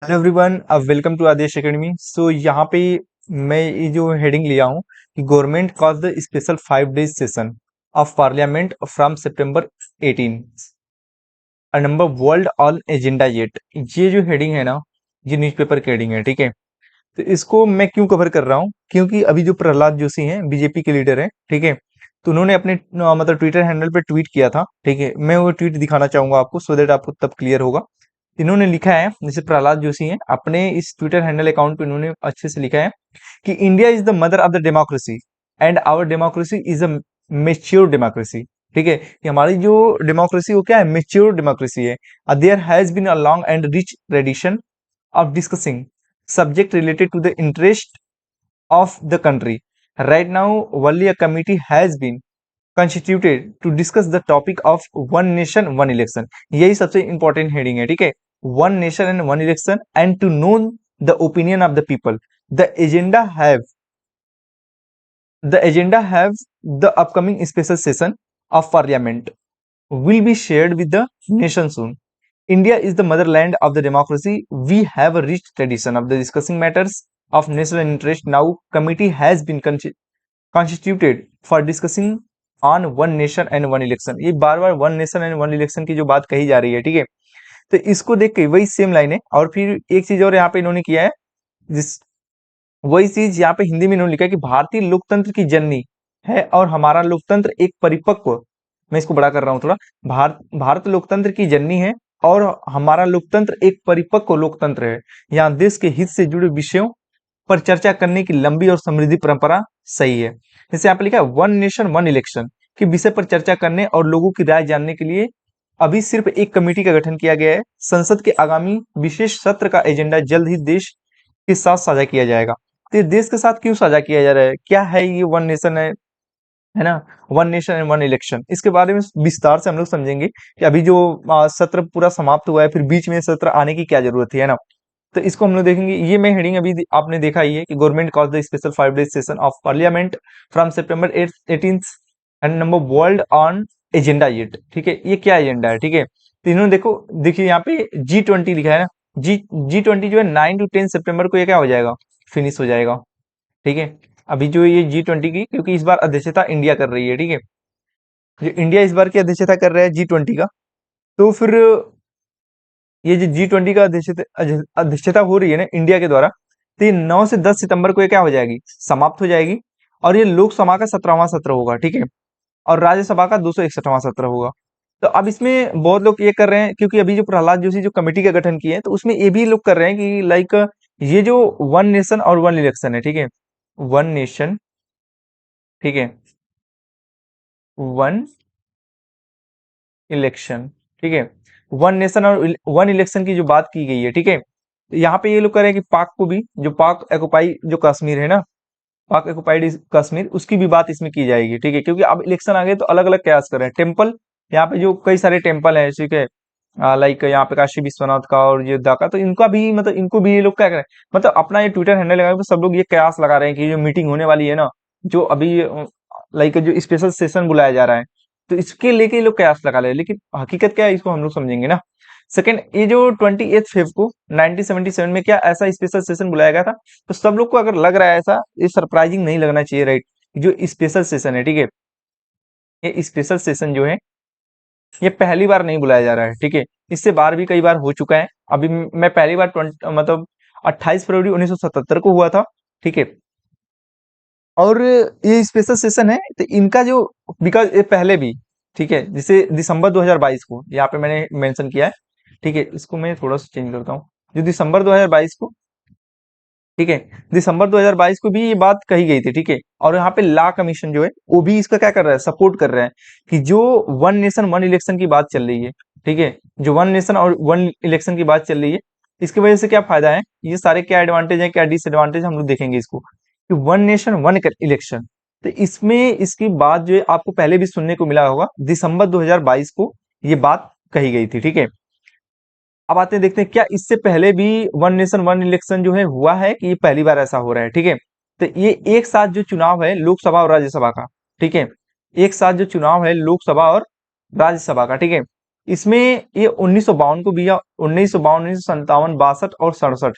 Hello everyone, welcome to Adesh academy. So यहाँ पे मैं ये जो हेडिंग लिया हूँ कि government calls the special 5 days session of parliament from September 18 uh number world on agenda yet. ये जो हेडिंग है ना, ये न्यूज़पेपर की हेडिंग है। ठीक है, तो इसको मैं क्यों कवर कर रहा हूँ, क्योंकि अभी जो प्रहलाद जोशी हैं, बीजेपी के लीडर हैं, ठीक है, तो उन्होंने अपने मतलब ट्विटर हैंडल पे ट्वीट किया था। ठीक है, मैं वो ट्वीट दिखाना चाहूंगा आपको, सो दैट आपको तब क्लियर होगा। इन्होंने लिखा है, जैसे प्रहलाद जोशी हैं, अपने इस ट्विटर हैंडल अकाउंट पे इन्होंने अच्छे से लिखा है कि India is the mother of the democracy and our democracy is a mature democracy. ठीक है, कि हमारी जो डेमोक्रेसी वो क्या है, मेच्योर डेमोक्रेसी है। There has been a long and rich tradition of discussing subject related to the interest of the country. Right now, only a committee has been constituted to discuss the topic of one nation one election. यही सबसे important heading है। ठीक है, one nation and one election and to know the opinion of the people. The agenda have the upcoming special session of parliament will be shared with the nation soon. India is the motherland of the democracy. We have a rich tradition of the discussing matters of national interest. Now, committee has been constituted for discussing on one nation and one election. ये बार बार one nation and one election की जो बात कही जा रही है, ठीक है, तो इसको देख के वही सेम लाइन है। और फिर एक चीज और यहाँ पे इन्होंने किया है, जिस वही चीज यहाँ पे हिंदी में इन्होंने लिखा है कि भारतीय लोकतंत्र की जननी है और हमारा लोकतंत्र एक परिपक्व, मैं इसको बड़ा कर रहा हूँ थोड़ा, भारत लोकतंत्र की जननी है और हमारा लोकतंत्र एक परिपक्व लोकतंत्र है। यहाँ देश के हित से जुड़े विषयों पर चर्चा करने की लंबी और समृद्धि परंपरा सही है। जैसे यहाँ पे लिखा है वन नेशन वन इलेक्शन के विषय पर चर्चा करने और लोगों की राय जानने के लिए अभी सिर्फ एक कमेटी का गठन किया गया है। संसद के आगामी विशेष सत्र का एजेंडा जल्द ही देश के साथ साझा किया जाएगा। तो ये देश के साथ क्यों साझा किया जा रहा है, क्या है ये वन नेशन है ना, one nation and one election, इसके बारे में विस्तार से हम लोग समझेंगे कि अभी जो सत्र पूरा समाप्त हुआ है, फिर बीच में सत्र आने की क्या जरूरत है ना। तो इसको हम लोग देखेंगे। ये मैं हेडिंग अभी आपने देखा ही है कि government calls the special 5 days session of parliament from September 18 and number world on agenda yet. ठीक है, ये क्या एजेंडा है, ठीक है, तो इन्होंने देखो, देखिए यहाँ पे G20 लिखा है ना, जी 20 जो है 9 to 10 सितंबर को ये क्या हो जाएगा, फिनिश हो जाएगा। ठीक है, अभी जो ये G20 की, क्योंकि इस बार अध्यक्षता इंडिया कर रही है, ठीक है, जो इंडिया इस बार की अध्यक्षता कर रहा है G20 का, तो फिर ये जो G20 का अध्यक्षता हो रही है ना इंडिया के द्वारा, तो ये 9 से 10 सितंबर को ये क्या हो जाएगी, समाप्त हो जाएगी। और ये लोकसभा का 17वां सत्र होगा, ठीक है, और राज्यसभा का 261वां सत्र होगा। तो अब इसमें बहुत लोग ये कर रहे हैं, क्योंकि अभी जो प्रहलाद जोशी जो कमेटी का गठन किए हैं, तो उसमें ये भी लोग कर रहे हैं कि लाइक ये जो वन नेशन और वन इलेक्शन है, ठीक है, वन नेशन, ठीक है, वन इलेक्शन, ठीक है, वन नेशन और वन इलेक्शन की जो बात की गई है, ठीक है, तो यहाँ पे ये लोग कह रहे हैं कि पाक को भी, जो पाक एक्युपाई जो कश्मीर है ना, पाक एक्युपाइड कश्मीर, उसकी भी बात इसमें की जाएगी। ठीक है, क्योंकि अब इलेक्शन आ गए तो अलग अलग कयास कर रहे हैं। टेम्पल, यहाँ पे जो कई सारे टेम्पल हैं, ठीक है, लाइक यहाँ पे काशी विश्वनाथ का और अयोध्या का, तो इनका भी मतलब इनको भी ये लोग क्या करें, मतलब अपना ये ट्विटर हैंडल लगा के सब लोग ये कयास लगा रहे हैं कि जो मीटिंग होने वाली है ना, जो अभी लाइक जो स्पेशल सेशन बुलाया जा रहा है, तो इसके लेके ये लोग कयास लगा रहे हैं, लेकिन हकीकत क्या है इसको हम लोग समझेंगे ना। सेकंड, ये जो 28 फेब को 1977 में क्या ऐसा स्पेशल सेशन बुलाया गया था, तो सब लोग को अगर लग रहा है ऐसा, ये सरप्राइजिंग नहीं लगना चाहिए, राइट। जो स्पेशल सेशन है, ठीक है, ये स्पेशल सेशन जो है ये पहली बार नहीं बुलाया जा रहा है, ठीक है, इससे बार भी कई बार हो चुका है। अभी मैं पहली बार 20 मतलब 28 फरवरी 1977 को हुआ था, ठीक है, और ये स्पेशल सेशन है, तो इनका जो, बिकॉज ये पहले भी, ठीक है, जैसे दिसंबर 2022 को यहाँ पे मैंने मेंशन किया है, ठीक है, इसको मैं थोड़ा सा चेंज करता हूँ, जो दिसंबर 2022 को, ठीक है, दिसंबर 2022 को भी ये बात कही गई थी, ठीक है, और यहाँ पे लॉ कमीशन जो है वो भी इसका क्या कर रहा है, सपोर्ट कर रहा है कि जो वन नेशन वन इलेक्शन की बात चल रही है, ठीक है, जो वन नेशन और वन इलेक्शन की बात चल रही है, इसकी वजह से क्या फायदा है, ये सारे क्या एडवांटेज है, क्या डिसएडवांटेज, हम लोग देखेंगे इसको कि वन नेशन वन इलेक्शन। तो इसमें इसकी बात जो है आपको पहले भी सुनने को मिला होगा, दिसंबर 2022 को ये बात कही गई थी, ठीक है। अब आते हैं, देखते हैं क्या इससे पहले भी वन नेशन वन इलेक्शन जो है हुआ है, कि ये पहली बार ऐसा हो रहा है, ठीक है। तो ये एक साथ जो चुनाव है लोकसभा और राज्यसभा का, ठीक है, एक साथ जो चुनाव है लोकसभा और राज्यसभा का, ठीक है, इसमें ये 1952 को भी, या 1952, 1957, 62 और 67,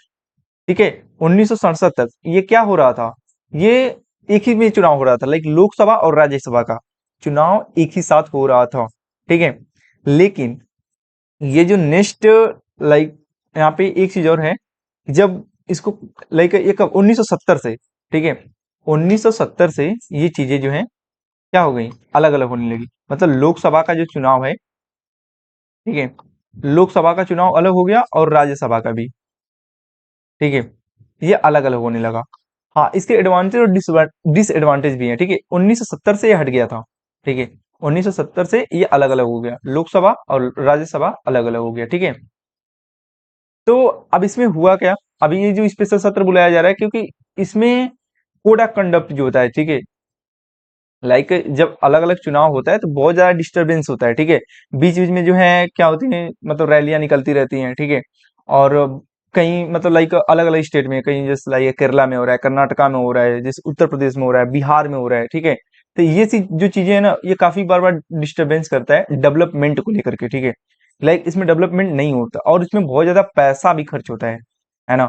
ठीक है, 1967 तक ये क्या हो रहा था, ये एक ही में चुनाव हो रहा था, लाइक लोकसभा और राज्यसभा का चुनाव एक ही साथ हो रहा था, ठीक है। लेकिन ये जो नेक्स्ट, लाइक यहाँ पे एक चीज और है, जब इसको लाइक ये कब 1970 से, ठीक है, 1970 से ये चीजें जो है क्या हो गई, अलग अलग होने लगी। मतलब लोकसभा का जो चुनाव है, ठीक है, लोकसभा का चुनाव अलग हो गया और राज्यसभा का भी, ठीक है, ये अलग अलग होने लगा। हाँ, इसके एडवांटेज और डिसएडवांटेज भी है, ठीक है। 1970 से ये हट गया था, ठीक है, 1970 से ये अलग अलग हो गया, लोकसभा और राज्यसभा अलग अलग हो गया, ठीक है। तो अब इसमें हुआ क्या, अभी ये जो स्पेशल सत्र बुलाया जा रहा है, क्योंकि इसमें कोड ऑफ कंडक्ट जो होता है, ठीक है, लाइक जब अलग अलग चुनाव होता है तो बहुत ज्यादा डिस्टरबेंस होता है, ठीक है। बीच बीच में जो है क्या होती है, मतलब रैलियां निकलती रहती हैं, ठीक है। और कहीं मतलब लाइक अलग अलग स्टेट में, कहीं जैसे लाइक केरला में हो रहा है, कर्नाटका में हो रहा है, जैसे उत्तर प्रदेश में हो रहा है, बिहार में हो रहा है, ठीक है। तो ये जो चीजें है ना, ये काफी बार बार डिस्टरबेंस करता है डेवलपमेंट को लेकर के, ठीक है। लाइक इसमें डेवलपमेंट नहीं होता और इसमें बहुत ज्यादा पैसा भी खर्च होता है ना,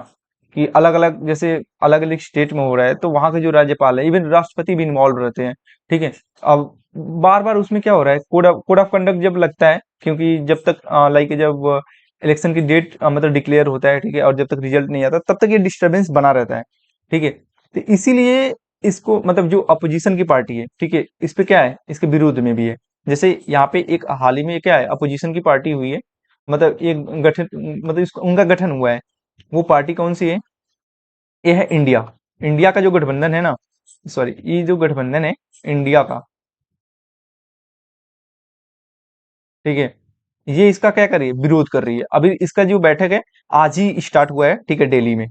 कि अलग अलग जैसे अलग अलग स्टेट में हो रहा है तो वहां के जो राज्यपाल है, इवन राष्ट्रपति भी इन्वॉल्व रहते हैं, ठीक है। अब बार बार उसमें क्या हो रहा है, कोड ऑफ कंडक्ट जब लगता है, क्योंकि जब तक लाइक जब इलेक्शन की डेट मतलब डिक्लेयर होता है, ठीक है, और जब तक रिजल्ट नहीं आता तब तक ये डिस्टरबेंस बना रहता है, ठीक है। तो इसीलिए इसको मतलब जो अपोजिशन की पार्टी है, ठीक है, इस पे क्या है, इसके विरोध में भी है। जैसे यहाँ पे एक हाल ही में क्या है, अपोजिशन की पार्टी हुई है, मतलब एक गठन, मतलब उनका गठन हुआ है। वो पार्टी कौन सी है, ये है इंडिया। इंडिया का जो गठबंधन है ना, सॉरी, ये जो गठबंधन है इंडिया का, ठीक है, ये इसका क्या कर रही है, विरोध कर रही है। अभी इसका जो बैठक है आज ही स्टार्ट हुआ है, ठीक है, दिल्ली में।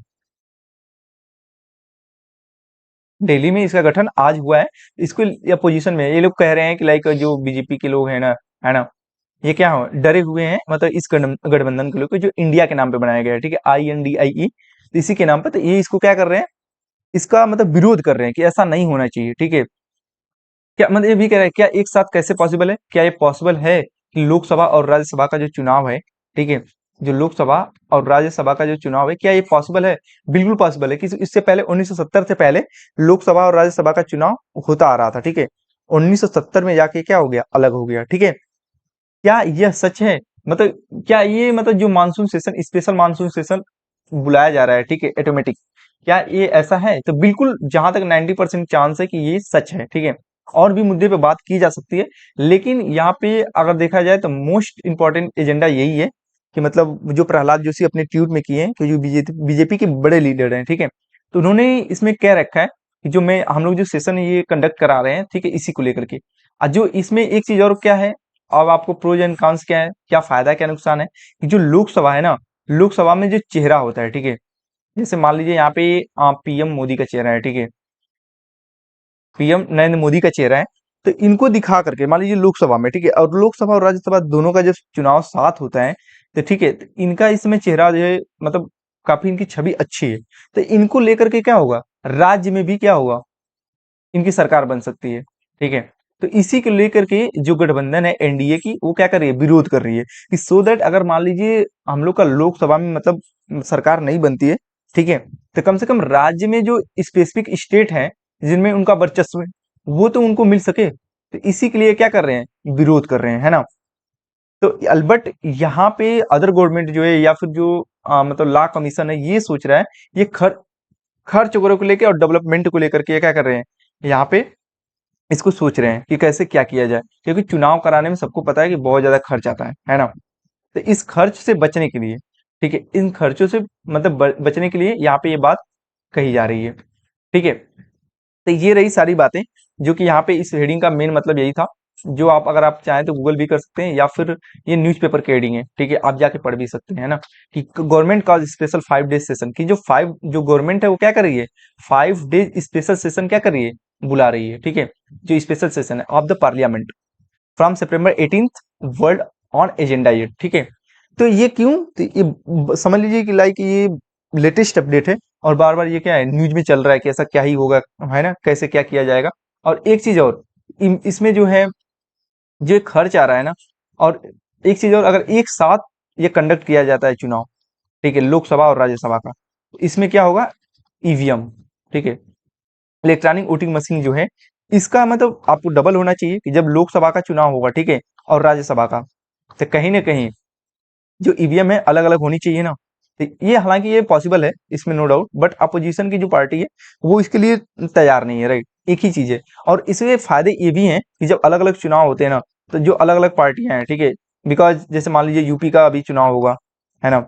दिल्ली में इसका गठन आज हुआ है। इसको अपोजिशन में ये लोग कह रहे हैं कि लाइक जो बीजेपी के लोग हैं ना, है ना, ये क्या हो डरे हुए हैं, मतलब इस गठबंधन के लोग जो इंडिया के नाम पे बनाया गया है, ठीक है, INDIE, इसी के नाम पे। तो ये इसको क्या कर रहे हैं, इसका मतलब विरोध कर रहे हैं कि ऐसा नहीं होना चाहिए, ठीक है। क्या मतलब ये भी कह रहा है, क्या एक साथ कैसे पॉसिबल है, क्या ये पॉसिबल है कि लोकसभा और राज्यसभा का जो चुनाव है, ठीक है, जो लोकसभा और राज्यसभा का जो चुनाव है, क्या ये पॉसिबल है? बिल्कुल पॉसिबल है कि इससे पहले 1970 से पहले लोकसभा और राज्यसभा का चुनाव होता आ रहा था, ठीक है। 1970 में जाके क्या हो गया, अलग हो गया, ठीक है। क्या यह सच है, मतलब क्या ये मतलब जो monsoon session, special monsoon session बुलाया जा रहा है, ठीक है, ऑटोमेटिक, क्या ये ऐसा है? तो बिल्कुल, जहां तक 90% चांस है कि ये सच है, ठीक है। और भी मुद्दे पे बात की जा सकती है, लेकिन यहाँ पे अगर देखा जाए तो मोस्ट इंपॉर्टेंट एजेंडा यही है कि मतलब जो प्रहलाद जोशी अपने ट्वीट में किए हैं, कि जो बीजेपी के बड़े लीडर हैं, ठीक है, तो उन्होंने इसमें कह रखा है कि जो मैं हम लोग जो सेशन ये कंडक्ट करा रहे हैं, ठीक है, इसी को लेकर के। और जो इसमें एक चीज और क्या है, अब आपको प्रोज एंड कॉन्स क्या है, क्या फायदा क्या नुकसान है, कि जो लोकसभा है ना, लोकसभा में जो चेहरा होता है, ठीक है, जैसे मान लीजिए यहाँ पे PM मोदी का चेहरा है, ठीक है, PM नरेंद्र मोदी का चेहरा है। तो इनको दिखा करके मान लीजिए लोकसभा में, ठीक है, और लोकसभा और राज्यसभा दोनों का जब चुनाव साथ होता है, तो ठीक है, तो इनका इसमें चेहरा जो है मतलब काफी इनकी छवि अच्छी है। तो इनको लेकर के क्या होगा, राज्य में भी क्या होगा, इनकी सरकार बन सकती है, ठीक है। तो इसी को लेकर के जो गठबंधन है NDA की, वो क्या कर रही है, विरोध कर रही है कि सो दैट अगर मान लीजिए हम लोग का लोकसभा में मतलब सरकार नहीं बनती है, ठीक है, तो कम से कम राज्य में जो स्पेसिफिक स्टेट है जिनमें उनका वर्चस्व है, वो तो उनको मिल सके। तो इसी के लिए क्या कर रहे हैं, विरोध कर रहे हैं, है ना। तो अल्बर्ट यहाँ पे अदर गवर्नमेंट जो है, या फिर जो मतलब लॉ कमीशन है, ये सोच रहा है, ये खर्च वगैरह को लेकर और डेवलपमेंट को लेकर के क्या कर रहे हैं, यहाँ पे इसको सोच रहे हैं कि कैसे क्या किया जाए, क्योंकि चुनाव कराने में सबको पता है कि बहुत ज्यादा खर्च आता है ना। तो इस खर्च से बचने के लिए, ठीक है, इन खर्चों से मतलब बचने के लिए यहाँ पे ये बात कही जा रही है, ठीक है। तो ये रही सारी बातें, जो कि यहाँ पे इस हेडिंग का मेन मतलब यही था, जो आप अगर आप चाहें तो गूगल भी कर सकते हैं, या फिर ये न्यूज़पेपर की हेडिंग है, ठीक है, आप जाके पढ़ भी सकते हैं ना, कि गवर्नमेंट का स्पेशल 5 डेज सेशन, की जो गवर्नमेंट है वो क्या कर रही है, 5 डेज स्पेशल सेशन क्या कर रही है, बुला रही है, ठीक है, जो स्पेशल सेशन है of the parliament from September 18th, world on agenda ये, ठीक है। तो ये क्यों, तो ये समझ लीजिए कि लाइक ये लेटेस्ट अपडेट है, और बार बार ये क्या है, न्यूज में चल रहा है कि ऐसा क्या ही होगा, है ना, कैसे क्या किया जाएगा। और एक चीज और, इसमें जो है जो खर्च आ रहा है ना, और एक चीज और, अगर एक साथ ये कंडक्ट किया जाता है चुनाव, ठीक है, लोकसभा और राज्यसभा का, तो इसमें क्या होगा, ईवीएम, ठीक है, इलेक्ट्रॉनिक वोटिंग मशीन जो है, इसका मतलब आपको डबल होना चाहिए कि जब लोकसभा का चुनाव होगा, ठीक है, और राज्यसभा का, तो कहीं ना कहीं जो ईवीएम है अलग अलग होनी चाहिए ना। तो ये हालांकि ये पॉसिबल है, इसमें नो डाउट, बट अपोजिशन की जो पार्टी है वो इसके लिए तैयार नहीं है, राइट, एक ही चीज है। और इसके फायदे ये भी हैं कि जब अलग अलग चुनाव होते हैं ना, तो जो अलग अलग पार्टियां हैं, ठीक है, बिकॉज जैसे मान लीजिए यूपी का अभी चुनाव होगा, है ना,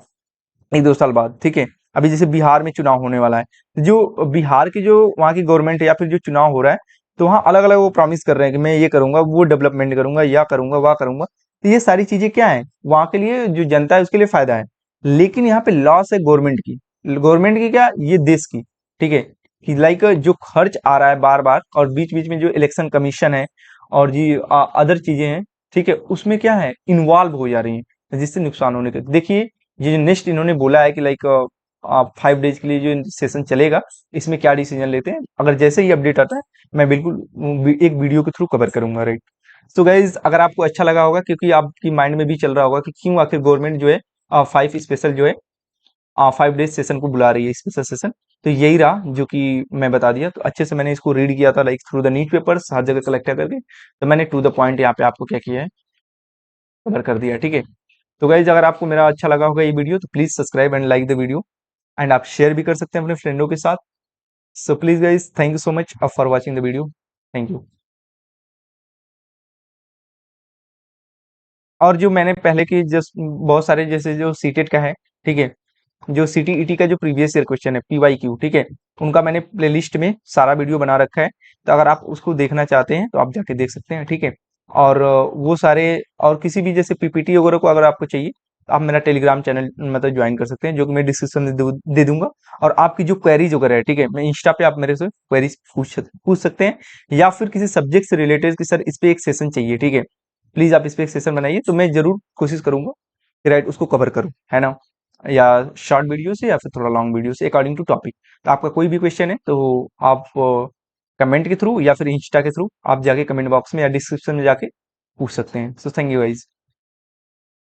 एक दो साल बाद, ठीक है, अभी जैसे बिहार में चुनाव होने वाला है, तो जो बिहार की जो वहाँ की गवर्नमेंट है या फिर जो चुनाव हो रहा है, तो वहाँ अलग अलग वो प्रॉमिस कर रहे हैं कि मैं ये करूंगा, वो डेवलपमेंट करूंगा, या करूंगा, वह करूंगा। तो ये सारी चीजें क्या है, वहाँ के लिए जो जनता है उसके लिए फायदा है। लेकिन यहाँ पे लॉस है गवर्नमेंट की क्या, ये देश की, ठीक है, कि लाइक जो खर्च आ रहा है बार बार, और बीच बीच में जो इलेक्शन कमीशन है और जी अदर चीजें हैं, ठीक है, उसमें क्या है, इन्वॉल्व हो जा रही है, जिससे नुकसान होने के, देखिए ये जो नेक्स्ट इन्होंने बोला है कि लाइक 5 डेज के लिए जो सेशन चलेगा, इसमें क्या डिसीजन लेते हैं, अगर जैसे ही अपडेट आता है मैं बिल्कुल एक वीडियो के थ्रू कवर करूंगा, राइट। सो गाइज, अगर आपको अच्छा लगा होगा, क्योंकि आपकी माइंड में भी चल रहा होगा कि क्यों आखिर गवर्नमेंट जो है 5 स्पेशल जो है 5 डेज सेशन को बुला रही है, स्पेशल सेशन, तो यही रहा जो कि मैं बता दिया। तो अच्छे से मैंने इसको रीड किया था, like through the NEET papers, हर जगह कलेक्ट करके, तो मैंने टू द पॉइंट यहाँ पे आपको क्या किया है, कवर कर दिया, ठीक है। तो गाइज, अगर आपको मेरा अच्छा लगा होगा ये वीडियो, तो please subscribe and like the video, and आप शेयर भी कर सकते हैं अपने फ्रेंडों के साथ। So please guys, thank you so much for watching the video. Thank you. और जो मैंने पहले की जस्ट बहुत सारे, जैसे जो सीटेट का है, ठीक है, जो सीटीईटी का जो प्रीवियस ईयर क्वेश्चन है, पीवाईक्यू, ठीक है, उनका मैंने प्लेलिस्ट में सारा वीडियो बना रखा है, तो अगर आप उसको देखना चाहते हैं तो आप जाके देख सकते हैं, ठीक है। और वो सारे, और किसी भी जैसे पीपीटी वगैरह को अगर आपको चाहिए, तो आप मेरा टेलीग्राम चैनल मतलब ज्वाइन कर सकते हैं, जो कि मैं डिस्क्रिप्शन में दे दूंगा। और आपकी जो क्वेरीज वगैरह है, ठीक है, मैं इंस्टा पे आप मेरे से क्वेरीज पूछ सकते हैं, या फिर किसी सब्जेक्ट से रिलेटेड कि सर इस पे एक सेशन चाहिए, ठीक है, प्लीज आप इस पे एक सेशन बनाइए, तो मैं जरूर कोशिश करूंगा कि राइट उसको कवर करूं, है ना, या शॉर्ट वीडियो से या फिर थोड़ा लॉन्ग वीडियो से, अकॉर्डिंग टू टॉपिक। तो आपका कोई भी क्वेश्चन है तो आप कमेंट के थ्रू या फिर इंस्टा के थ्रू आप जाके कमेंट बॉक्स में या डिस्क्रिप्शन में जाके पूछ सकते हैं। So thank you guys.